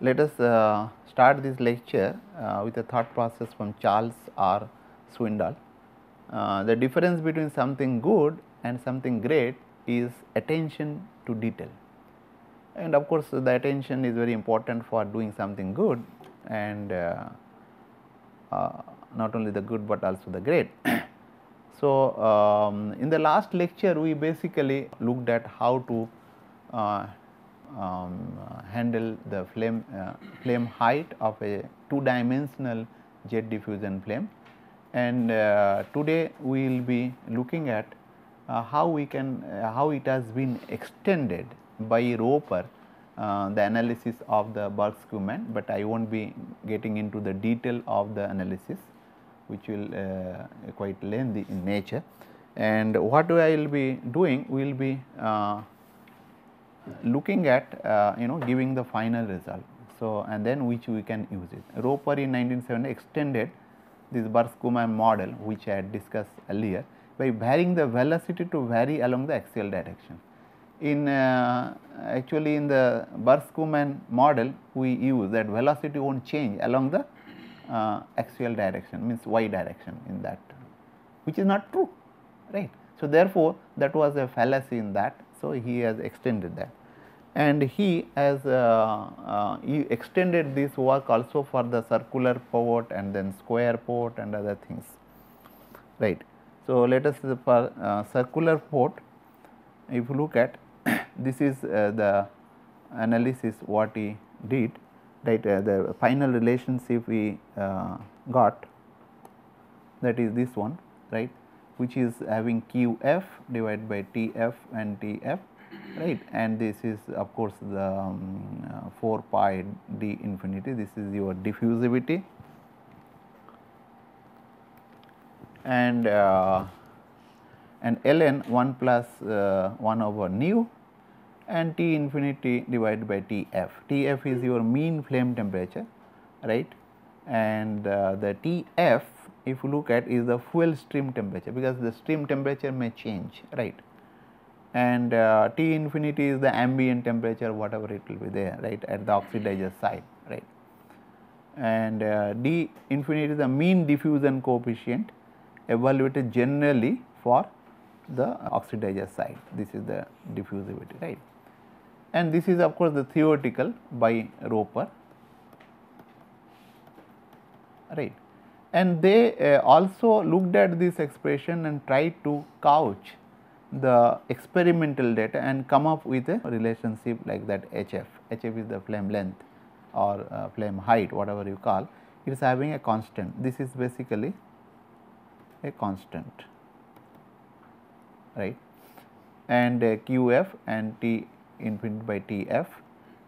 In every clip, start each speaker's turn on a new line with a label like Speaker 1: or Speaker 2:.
Speaker 1: let us start this lecture with a thought process from Charles R. Swindoll. The difference between something good and something great is attention to detail. And of course, the attention is very important for doing something good, and not only the good but also the great. So, in the last lecture we basically looked at how to handle the flame height of a two-dimensional jet diffusion flame, and today we will be looking at how it has been extended by Roper, the analysis of the Burke-Schumann, but I will not be getting into the detail of the analysis, which will quite lengthy in nature. And what I will be doing, we will be looking at giving the final result. So, and then which we can use it. Roper in 1970 extended this Burke-Schumann model, which I had discussed earlier, by varying the velocity to vary along the axial direction. In actually in the Burke-Schumann model, we use that velocity will not change along the axial direction, means y direction in that, which is not true, right. So, therefore, that was a fallacy in that. So, he has extended that, and he has he extended this work also for the circular port and then square port and other things, right. So, let us for circular port, if you look at this is the analysis what he did, right. The final relationship we got, that is this one, right, which is having QF divided by TF and TF, right, and this is of course the 4 pi d infinity, this is your diffusivity, and ln 1 plus 1 over nu, and T infinity divided by TF. TF is your mean flame temperature, right, and the TF, if you look at, is the fuel stream temperature, because the stream temperature may change, right, and T infinity is the ambient temperature, whatever it will be there, right, at the oxidizer side, right, and D infinity is the mean diffusion coefficient evaluated generally for the oxidizer side. This is the diffusivity, right, and this is of course the theoretical by Roper, right. And they also looked at this expression and tried to couch the experimental data and come up with a relationship like that HF. HF is the flame length or flame height, whatever you call, it is having a constant. This is basically a constant, right, and QF and T infinity by TF,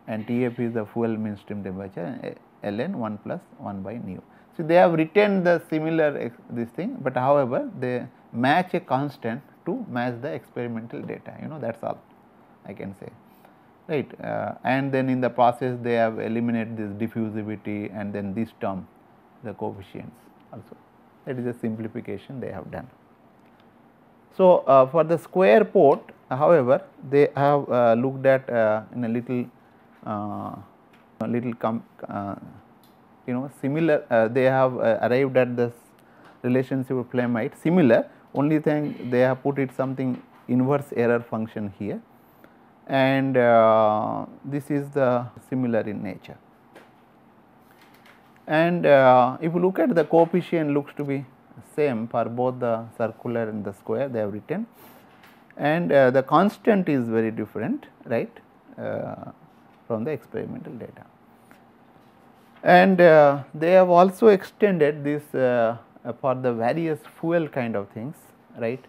Speaker 1: and TF is the fuel mean stream temperature, ln 1 plus 1 by nu. So, they have retained the similar this thing, but however, they match a constant to match the experimental data, that is all I can say, right. And then in the process they have eliminated this diffusivity and then this term, the coefficients also, that is a simplification they have done. So, for the square port, however, they have looked at in a little similar, they have arrived at this relationship of flame height similar, only thing they have put it something inverse error function here, and this is the similar in nature. And if you look at the coefficient, looks to be same for both the circular and the square, they have written, and the constant is very different, right, from the experimental data. And they have also extended this for the various fuel kind of things, right,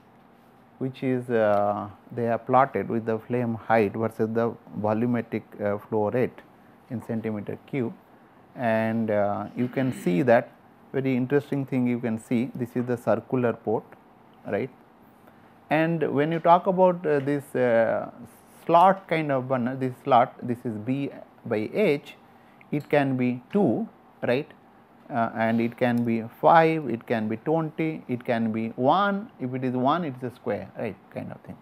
Speaker 1: which is they have plotted with the flame height versus the volumetric flow rate in centimeter cube, and you can see that very interesting thing you can see, this is the circular port, right, and when you talk about this slot kind of burner, this slot, this is B by H, it can be 2, right, and it can be 5, it can be 20, it can be 1, if it is 1 it is a square, right, kind of thing.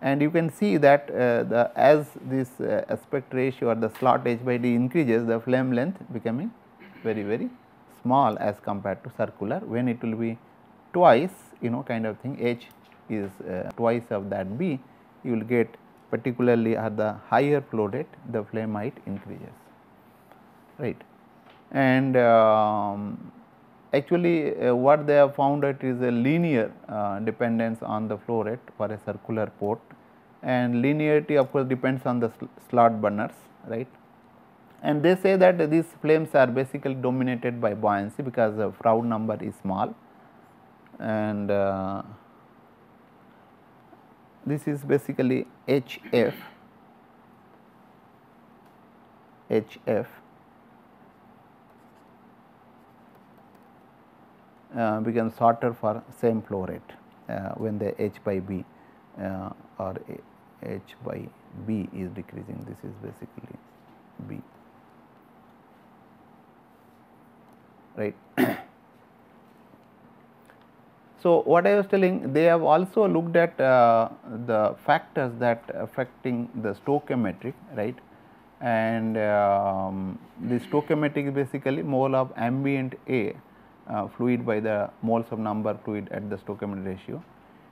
Speaker 1: and you can see that as this aspect ratio or the slot h by d increases, the flame length becoming very small as compared to circular. When it will be twice, kind of thing, h is twice of that b, you will get, particularly at the higher flow rate, the flame height increases, right. And actually what they have found out is a linear dependence on the flow rate for a circular port, and linearity of course depends on the slot burners, right. And they say that these flames are basically dominated by buoyancy because the Froude number is small, and this is basically HF becomes shorter for same flow rate when the h by b or h by b is decreasing. This is basically b, right. So, what I was telling, they have also looked at the factors that affecting the stoichiometric, right, and the stoichiometric is basically mole of ambient A fluid by the moles of number fluid at the stoichiometric ratio.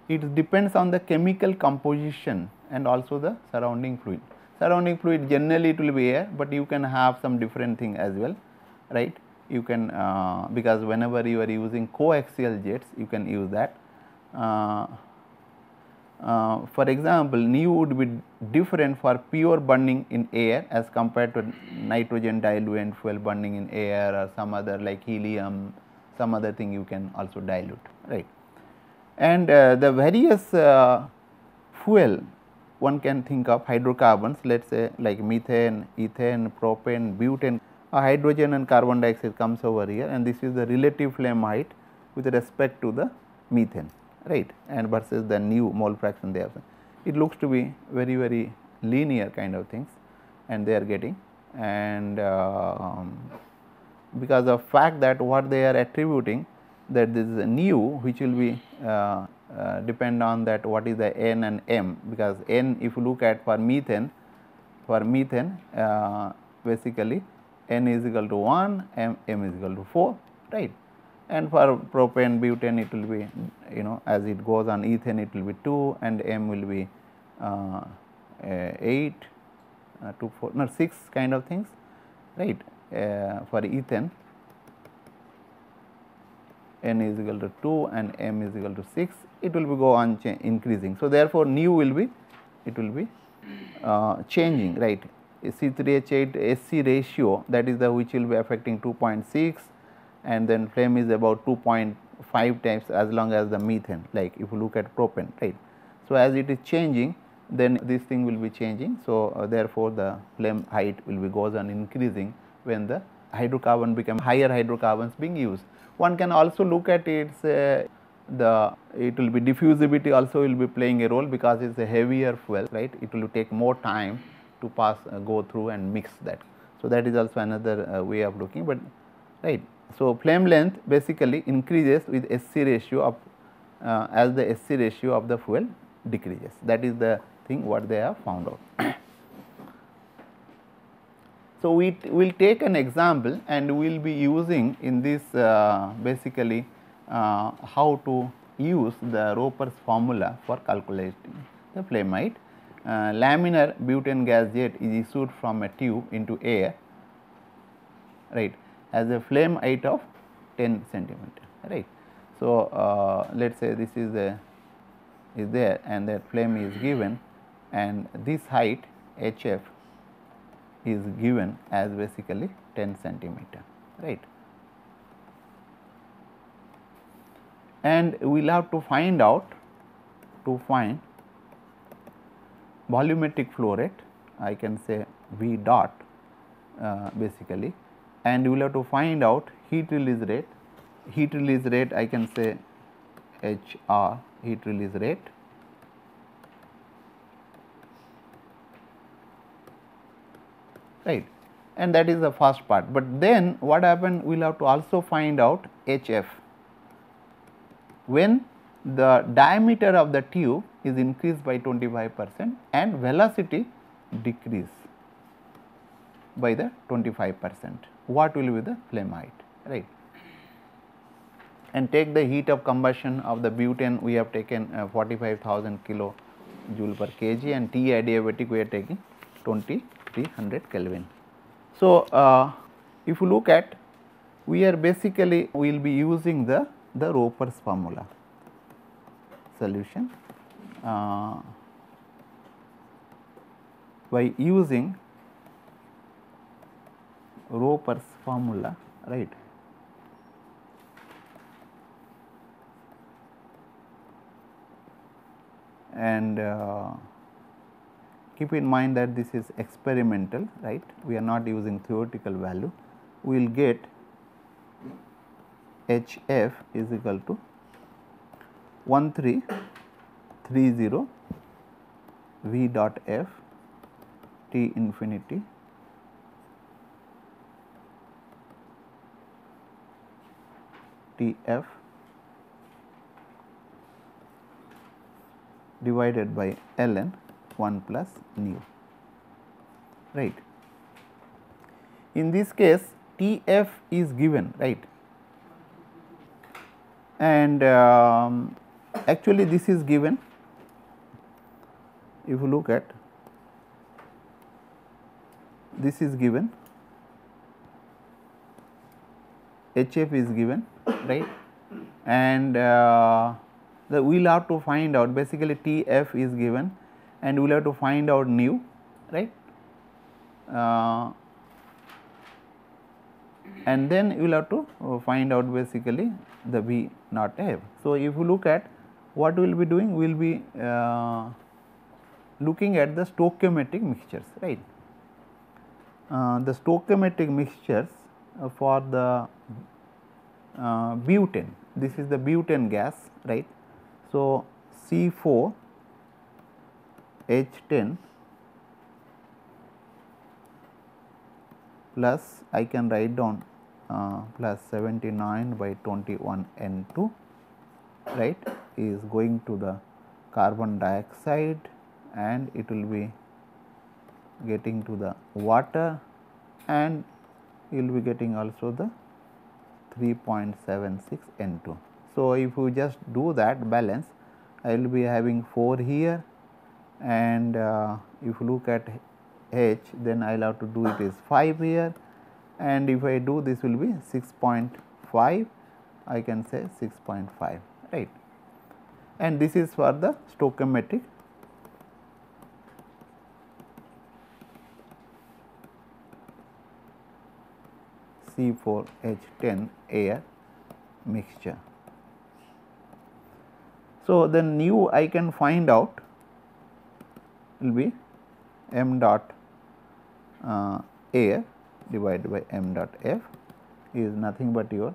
Speaker 1: It depends on the chemical composition and also the surrounding fluid. Surrounding fluid generally it will be air, but you can have some different thing as well, right. You can because whenever you are using coaxial jets, you can use that. For example, nu would be different for pure burning in air as compared to nitrogen diluent fuel burning in air, or some other like helium, some other thing you can also dilute, right. And the various fuel one can think of hydrocarbons, let us say like methane, ethane, propane, butane. Hydrogen and carbon dioxide comes over here, and this is the relative flame height with respect to the methane, right, and versus the new mole fraction they have. It looks to be very linear kind of things, and they are getting, and because of fact that what they are attributing, that this is a nu which will be depend on that what is the n and m, because n, if you look at for methane basically n is equal to 1, m is equal to 4, right, and for propane, butane it will be, as it goes on, ethane it will be 2 and m will be 8 to 4, no 6 kind of things, right. For ethane n is equal to 2 and m is equal to 6, it will be go on increasing. So, therefore, nu will be, it will be changing, right. C3H8 SC ratio, that is the which will be affecting 2.6, and then flame is about 2.5 times as long as the methane, like if you look at propane, right. So, as it is changing, then this thing will be changing. So, therefore, the flame height will be goes on increasing when the hydrocarbon become higher hydrocarbons being used. One can also look at its it will be diffusibility also will be playing a role, because it is a heavier fuel, right. It will take more time to pass go through and mix that. So, that is also another way of looking, but right. So, flame length basically increases with SC ratio of as the SC ratio of the fuel decreases. That is the thing what they have found out. So, we will take an example and we will be using in this basically how to use the Roper's formula for calculating the flame height. Laminar butane gas jet is issued from a tube into air, right, as a flame height of 10 centimeter, right. So, let us say this is there and that flame is given, and this height HF is given as basically 10 centimeter, right. And we will have to find out, volumetric flow rate, I can say V dot basically, and we will have to find out heat release rate. Heat release rate I can say HR, heat release rate, right, and that is the first part. But then what happened, we will have to also find out HF when the diameter of the tube is increased by 25% and velocity decrease by the 25%. What will be the flame height, right? And take the heat of combustion of the butane, we have taken 45,000 kilojoule per kg, and T adiabatic we are taking 2300 Kelvin. So, if you look at, we are basically we will be using the Roper's formula solution by using Roper's formula, right. And keep in mind that this is experimental, right. We are not using theoretical value. We will get HF is equal to 1330 V dot F T infinity Tf divided by ln 1 plus nu, right. In this case Tf is given, right, and actually this is given. If you look at, this is given, HF is given, right, and we will have to find out, basically Tf is given and we will have to find out nu, right, and then you will have to find out basically the V naught F. So, if you look at what we will be doing, we will be looking at the stoichiometric mixtures, right. The stoichiometric mixtures for the butane, this is the butane gas, right. So, C4H10 plus, I can write down plus 79 by 21 N2, right, is going to the carbon dioxide and it will be getting to the water, and you will be getting also the 3.76 N2. So, if you just do that balance, I will be having 4 here, and if you look at H, then I will have to do it is 5 here, and if I do this will be 6.5, I can say 6.5, right, and this is for the stoichiometric C4H10 air mixture. So, the nu I can find out will be m dot air divided by m dot f is nothing but your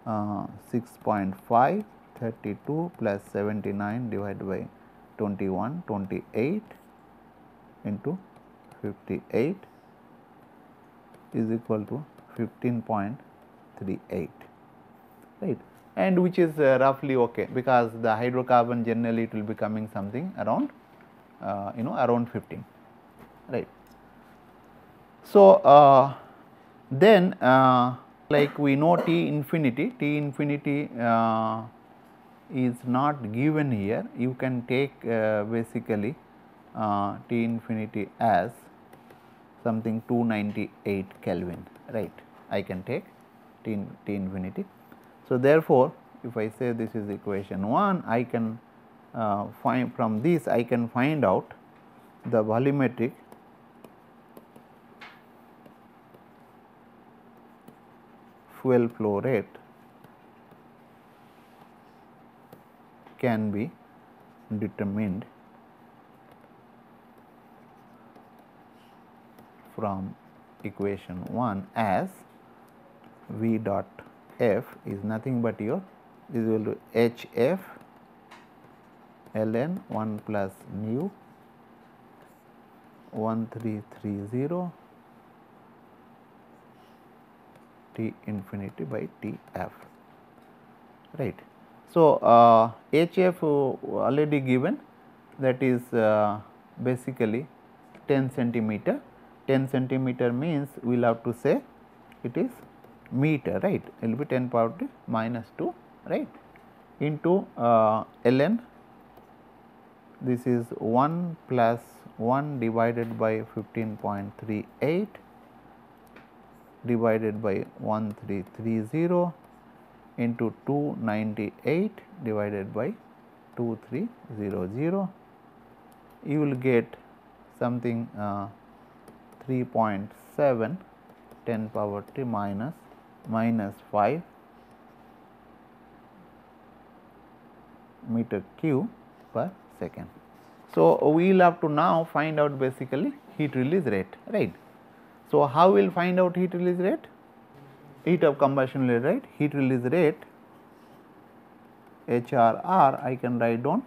Speaker 1: 6.5 32 plus 79 divided by 21 28 into 58 is equal to 15.38, right, and which is roughly okay, because the hydrocarbon generally it will be coming something around around 15, right. So, then like we know T infinity is not given here. You can take basically T infinity as something 298 Kelvin, right. I can take T infinity. So, therefore, if I say this is equation 1, I can find from this, I can find out the volumetric fuel flow rate can be determined from equation 1 as V dot F is nothing but your is equal to HF ln 1 plus nu 1330 T infinity by T f, right. So, HF already given, that is basically 10 centimeter. 10 centimeter means we will have to say it is meter, right. It will be 10 power to minus 2, right, into ln, this is 1 plus 1 divided by 15.38 divided by 1330 into 298 divided by 2300, you will get something 3.7 10 power t minus 5 meter cube per second. So, we will have to now find out basically heat release rate, right. So, how we will find out heat release rate? Heat of combustion rate, right. Heat release rate HRR, I can write down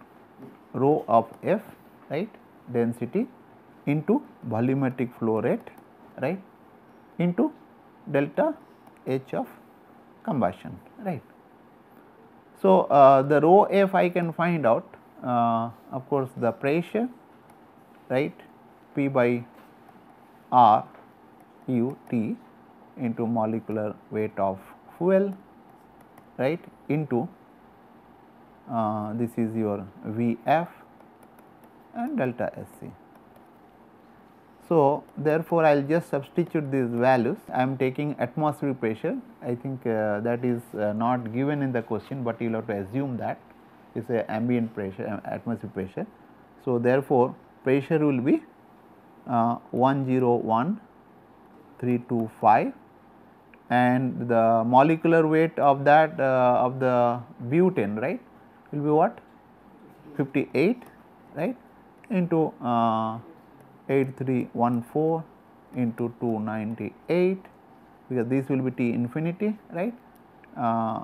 Speaker 1: rho of F, right, density into volumetric flow rate, right, into delta H of combustion, right. So, the rho F I can find out, of course, the pressure, right, P by R U T into molecular weight of fuel, right, into this is your Vf and delta Sc. So, therefore, I will just substitute these values. I am taking atmospheric pressure. I think that is not given in the question, but you will have to assume that it is a ambient pressure, atmospheric pressure. So, therefore, pressure will be 101,325 and the molecular weight of that of the butane, right, will be what, 58, right, into 8314 into 298, because this will be T infinity, right,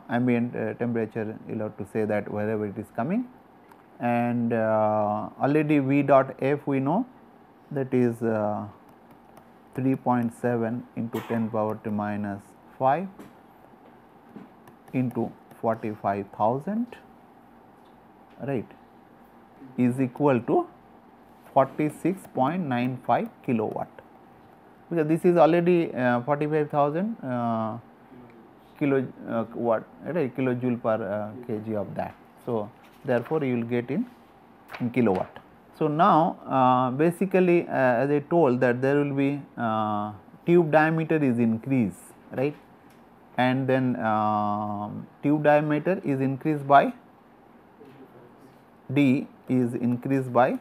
Speaker 1: ambient temperature, you will have to say that wherever it is coming, and already V dot F we know, that is 3.7 into 10 power to minus 5 into 45,000, right, is equal to 46.95 kilowatt, because this is already 45,000 kilowatt, right, kilojoule per kg of that. So, therefore, you will get in kilowatt. So, now basically as I told that there will be tube diameter is increased, right, and then tube diameter is increased by D is increased by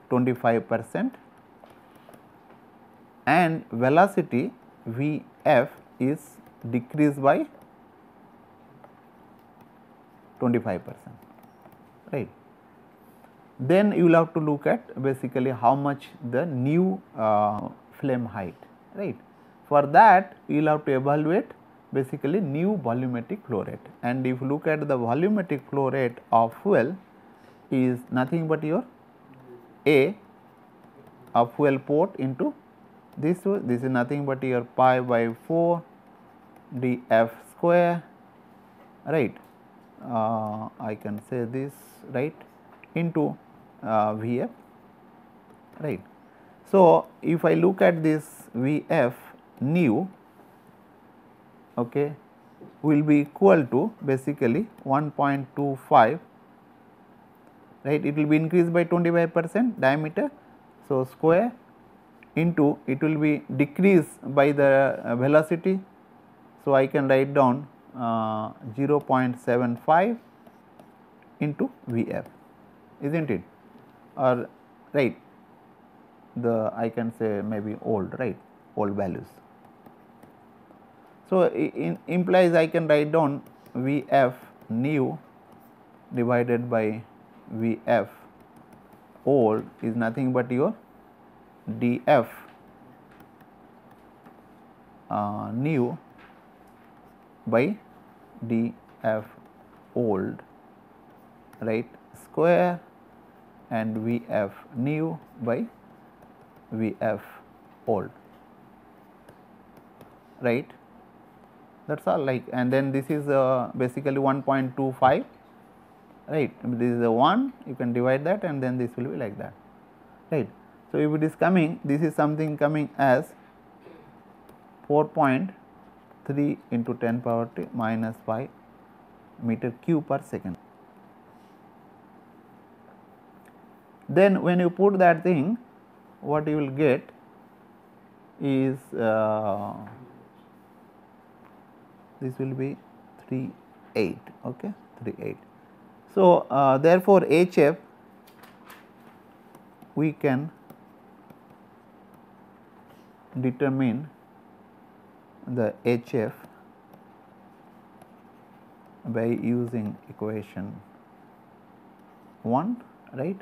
Speaker 1: 25% and velocity Vf is decreased by 25%, right. Then you will have to look at basically how much the new flame height, right. For that you will have to evaluate basically new volumetric flow rate, and if you look at the volumetric flow rate of fuel is nothing but your A of fuel port into this is nothing but your pi by 4 dF square, right, I can say this, right, into Vf, right. So, if I look at this Vf nu, okay, will be equal to basically 1.25, right, it will be increased by 25% diameter. So, square into it will be decreased by the velocity. So, I can write down 0.75 into Vf, is not it, or right, the I can say maybe old, right, old values. So, implies I can write down Vf new divided by Vf old is nothing but your dF new by dF old, right, square and Vf new by Vf old, right. that is all, like, and then this is basically 1.25, right. This is a 1, you can divide that, and then this will be like that, right. So, if it is coming, this is something coming as 4.3 into 10 power t minus 5 meter cube per second. Then when you put that thing, what you will get is this will be 3.8, okay, 3.8. So, therefore, HF we can determine the HF by using equation 1, right.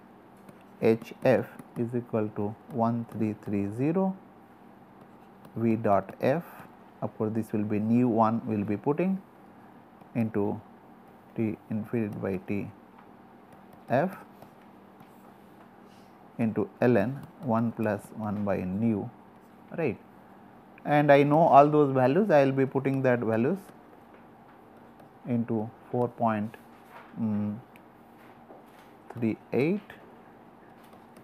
Speaker 1: HF is equal to 1330 V dot F, of course this will be nu 1 will be putting into T infinity by T F into ln 1 plus 1 by nu, right. And I know all those values, I will be putting that values into 4.38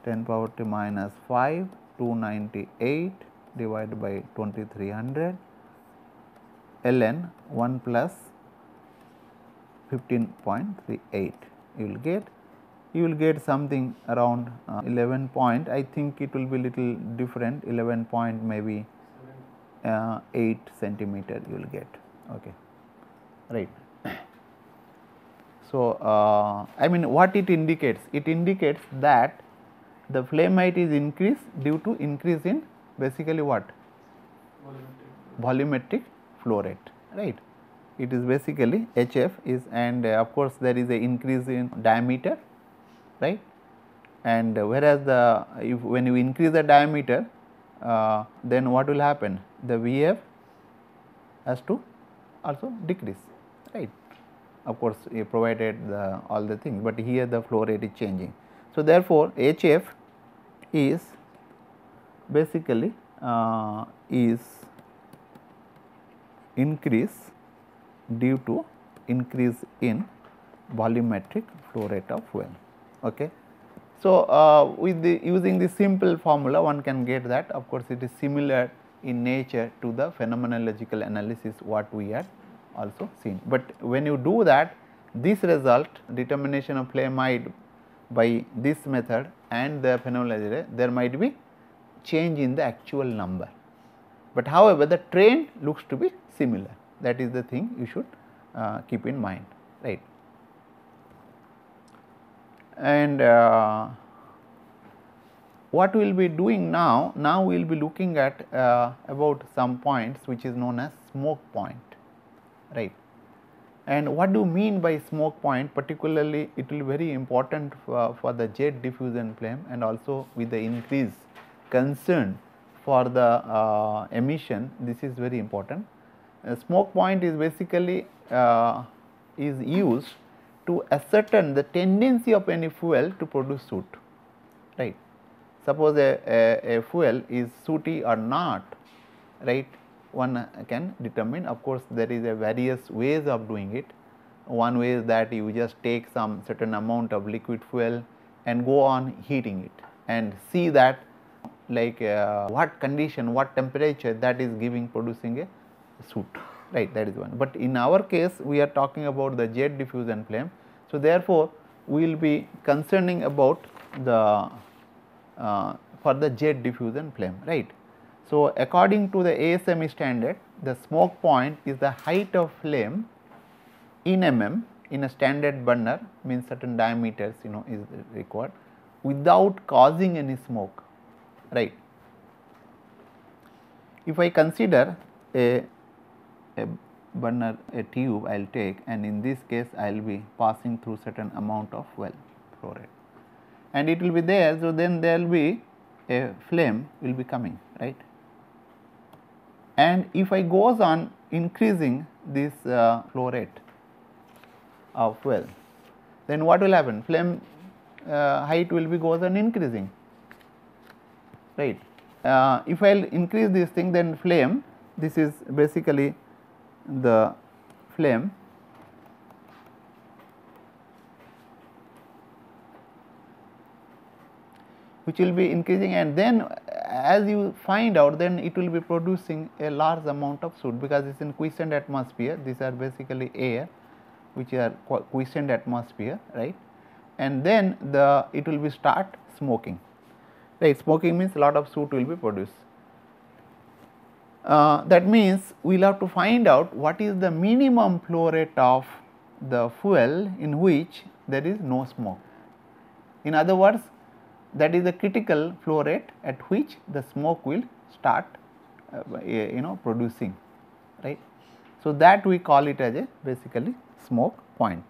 Speaker 1: 10 power t minus 5 298 divided by 2300 ln 1 plus 15.38 you will get something around 11 point, I think it will be little different, 11 point maybe 8 centimeter you will get, okay, right. So, I mean what it indicates? It indicates that the flame height is increased due to increase in basically what? Volumetric flow rate, right. It is basically HF is, and of course, there is a increase in diameter, right, and whereas the if when you increase the diameter, then what will happen? The VF has to also decrease, right. Of course, provided all the things, but here the flow rate is changing. So, therefore, HF is basically is increase due to increase in volumetric flow rate of fuel. Okay. So, with the using the simple formula one can get that, of course, it is similar in nature to the phenomenological analysis what we had also seen. But when you do that, this result determination of flame height by this method and the phenomenology, there might be change in the actual number, but however, the trend looks to be similar. That is the thing you should keep in mind, right. And what we will be doing now? Now we will be looking at about some points which is known as smoke point, right. And what do you mean by smoke point? Particularly, it will be very important for the jet diffusion flame, and also with the increased concern for the emission. This is very important. Smoke point is basically is used to ascertain the tendency of any fuel to produce soot, right. Suppose a fuel is sooty or not, right, one can determine. Of course, there is a various ways of doing it. One way is that you just take some certain amount of liquid fuel and go on heating it and see that like what condition, what temperature that is giving producing a soot, right, that is one. But in our case we are talking about the jet diffusion flame. So, therefore, we will be concerning about the for the jet diffusion flame, right. So, according to the ASME standard, the smoke point is the height of flame in mm in a standard burner, means certain diameters is required, without causing any smoke, right. If I consider a burner, a tube I will take, and in this case I will be passing through certain amount of flow rate, and it will be there. So, then there will be a flame will be coming, right. And if I goes on increasing this flow rate of fuel, then what will happen? Flame height will be goes on increasing, right. If I will increase this thing, then flame, this is basically the flame, which will be increasing, and then as you find out, then it will be producing a large amount of soot, because it is in quiescent atmosphere. These are basically air which are quiescent atmosphere, right, and then it will be start smoking, right. Smoking means a lot of soot will be produced. That means we will have to find out what is the minimum flow rate of the fuel in which there is no smoke. In other words, that is the critical flow rate at which the smoke will start producing, right. So, that we call it as a basically smoke point.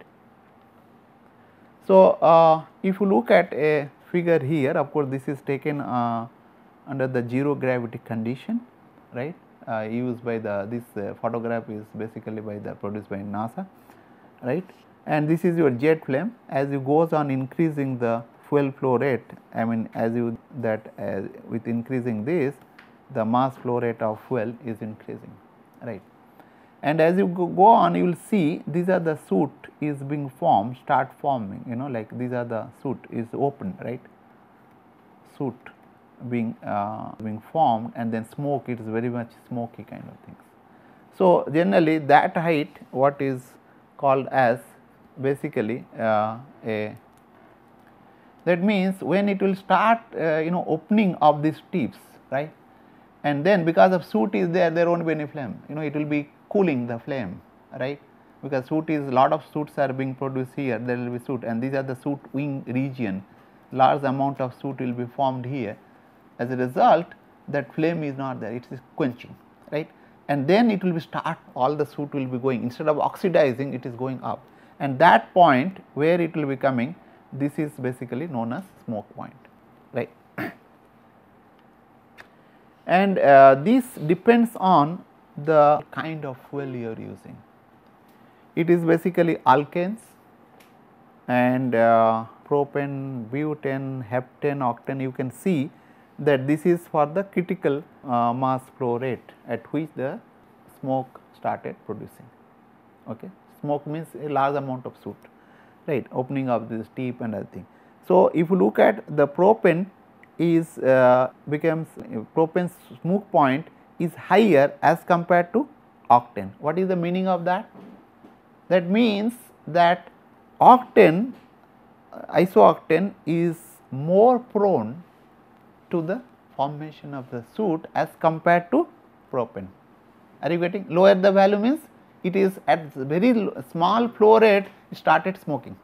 Speaker 1: So, if you look at a figure here, of course, this is taken under the zero gravity condition, right, used by this photograph is basically produced by NASA, right, and this is your jet flame. As you goes on increasing the fuel flow rate, I mean as you with increasing this, the mass flow rate of fuel is increasing, right. And as you go on, you will see these are the soot is being formed, start forming, like these are the soot is open, right, soot being formed, and then smoke, it is very much smoky kind of things. So, generally that height what is called as basically that means when it will start opening of these tips, right, and then because of soot is there won't be any flame, it will be cooling the flame, right, because soot is lot of soots are being produced here, there will be soot, and these are the soot wing region, large amount of soot will be formed here. As a result, that flame is not there, it is quenching, right, and then it will be start, all the soot will be going, instead of oxidizing it is going up, and that point where it will be coming, this is basically known as smoke point, right. And this depends on the kind of fuel you are using. It is basically alkanes and propane, butane, heptane, octane. You can see that this is for the critical mass flow rate at which the smoke started producing. Okay. Smoke means a large amount of soot, right, opening of this tip and other thing. So, if you look at the propane is becomes propane's smoke point is higher as compared to octane. What is the meaning of that? That means that octane, isooctane is more prone to the formation of the soot as compared to propane. Are you getting? Lower the value means it is at very small flow rate started smoking,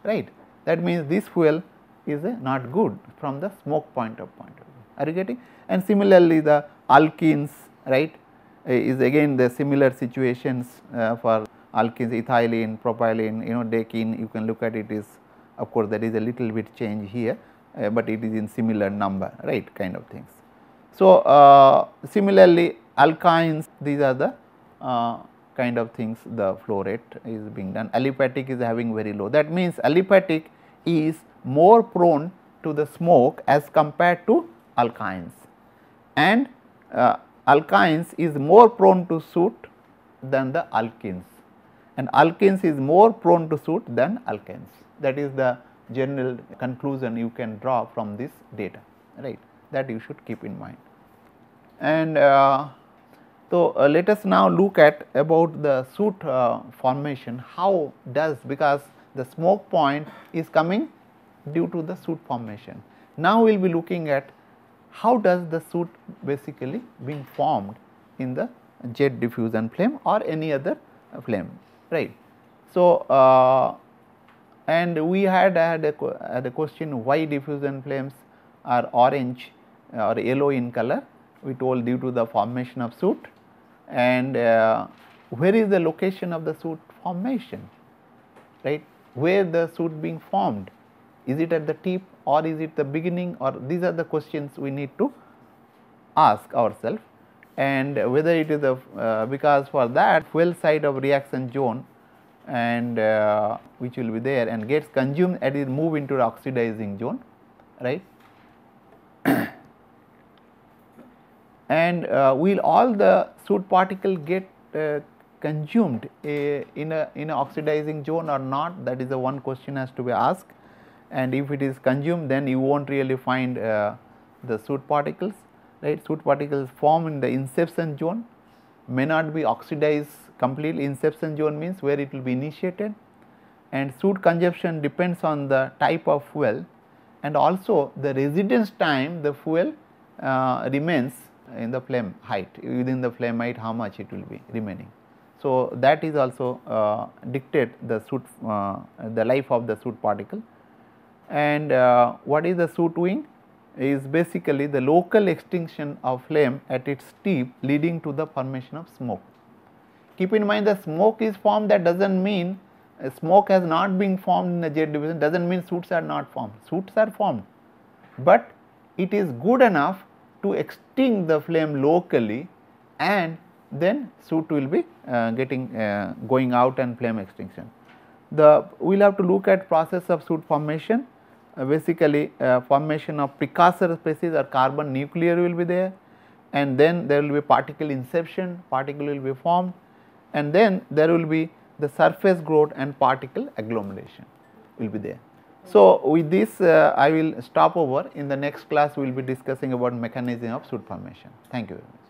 Speaker 1: right. That means this fuel is not good from the smoke point of view. Are you getting? And similarly, the alkenes, right, is again the similar situations for alkenes, ethylene, propylene, decene. You can look at it is, of course, there is a little bit change here, but it is in similar number, right, kind of things. So, similarly, alkynes, these are the kind of things the flow rate is being done. Aliphatic is having very low. That means aliphatic is more prone to the smoke as compared to alkynes, and alkynes is more prone to soot than the alkenes, and alkenes is more prone to soot than alkanes. That is the general conclusion you can draw from this data, right, that you should keep in mind. And so, let us now look at about the soot formation. How does, because the smoke point is coming due to the soot formation. Now, we will be looking at how does the soot basically being formed in the jet diffusion flame or any other flame, right. So, and we had a question why diffusion flames are orange or yellow in color. We told due to the formation of soot, and where is the location of the soot formation, right, where the soot being formed, is it at the tip or is it the beginning, or these are the questions we need to ask ourselves, and whether it is a because for that fuel side of reaction zone and which will be there and gets consumed and is move into the oxidizing zone, right. And will all the soot particle get consumed in a oxidizing zone or not, that is the one question has to be asked. And if it is consumed, then you won't really find the soot particles, right. Soot particles form in the inception zone, may not be oxidized completely. Inception zone means where it will be initiated, and soot consumption depends on the type of fuel, and also the residence time the fuel remains in the flame height, within the flame height how much it will be remaining. So, that is also dictate the soot the life of the soot particle. And what is the soot wing? Is basically the local extinction of flame at its tip leading to the formation of smoke. Keep in mind, the smoke is formed, that does not mean smoke has not been formed in the jet diffusion, does not mean soots are not formed. Soots are formed, but it is good enough to extinct the flame locally, and then soot will be going out and flame extinction. We will have to look at process of soot formation. Basically formation of precursor species or carbon nuclear will be there, and then there will be particle inception, particle will be formed, and then there will be the surface growth and particle agglomeration will be there. So, with this I will stop over. In the next class we will be discussing about mechanism of soot formation. Thank you very much.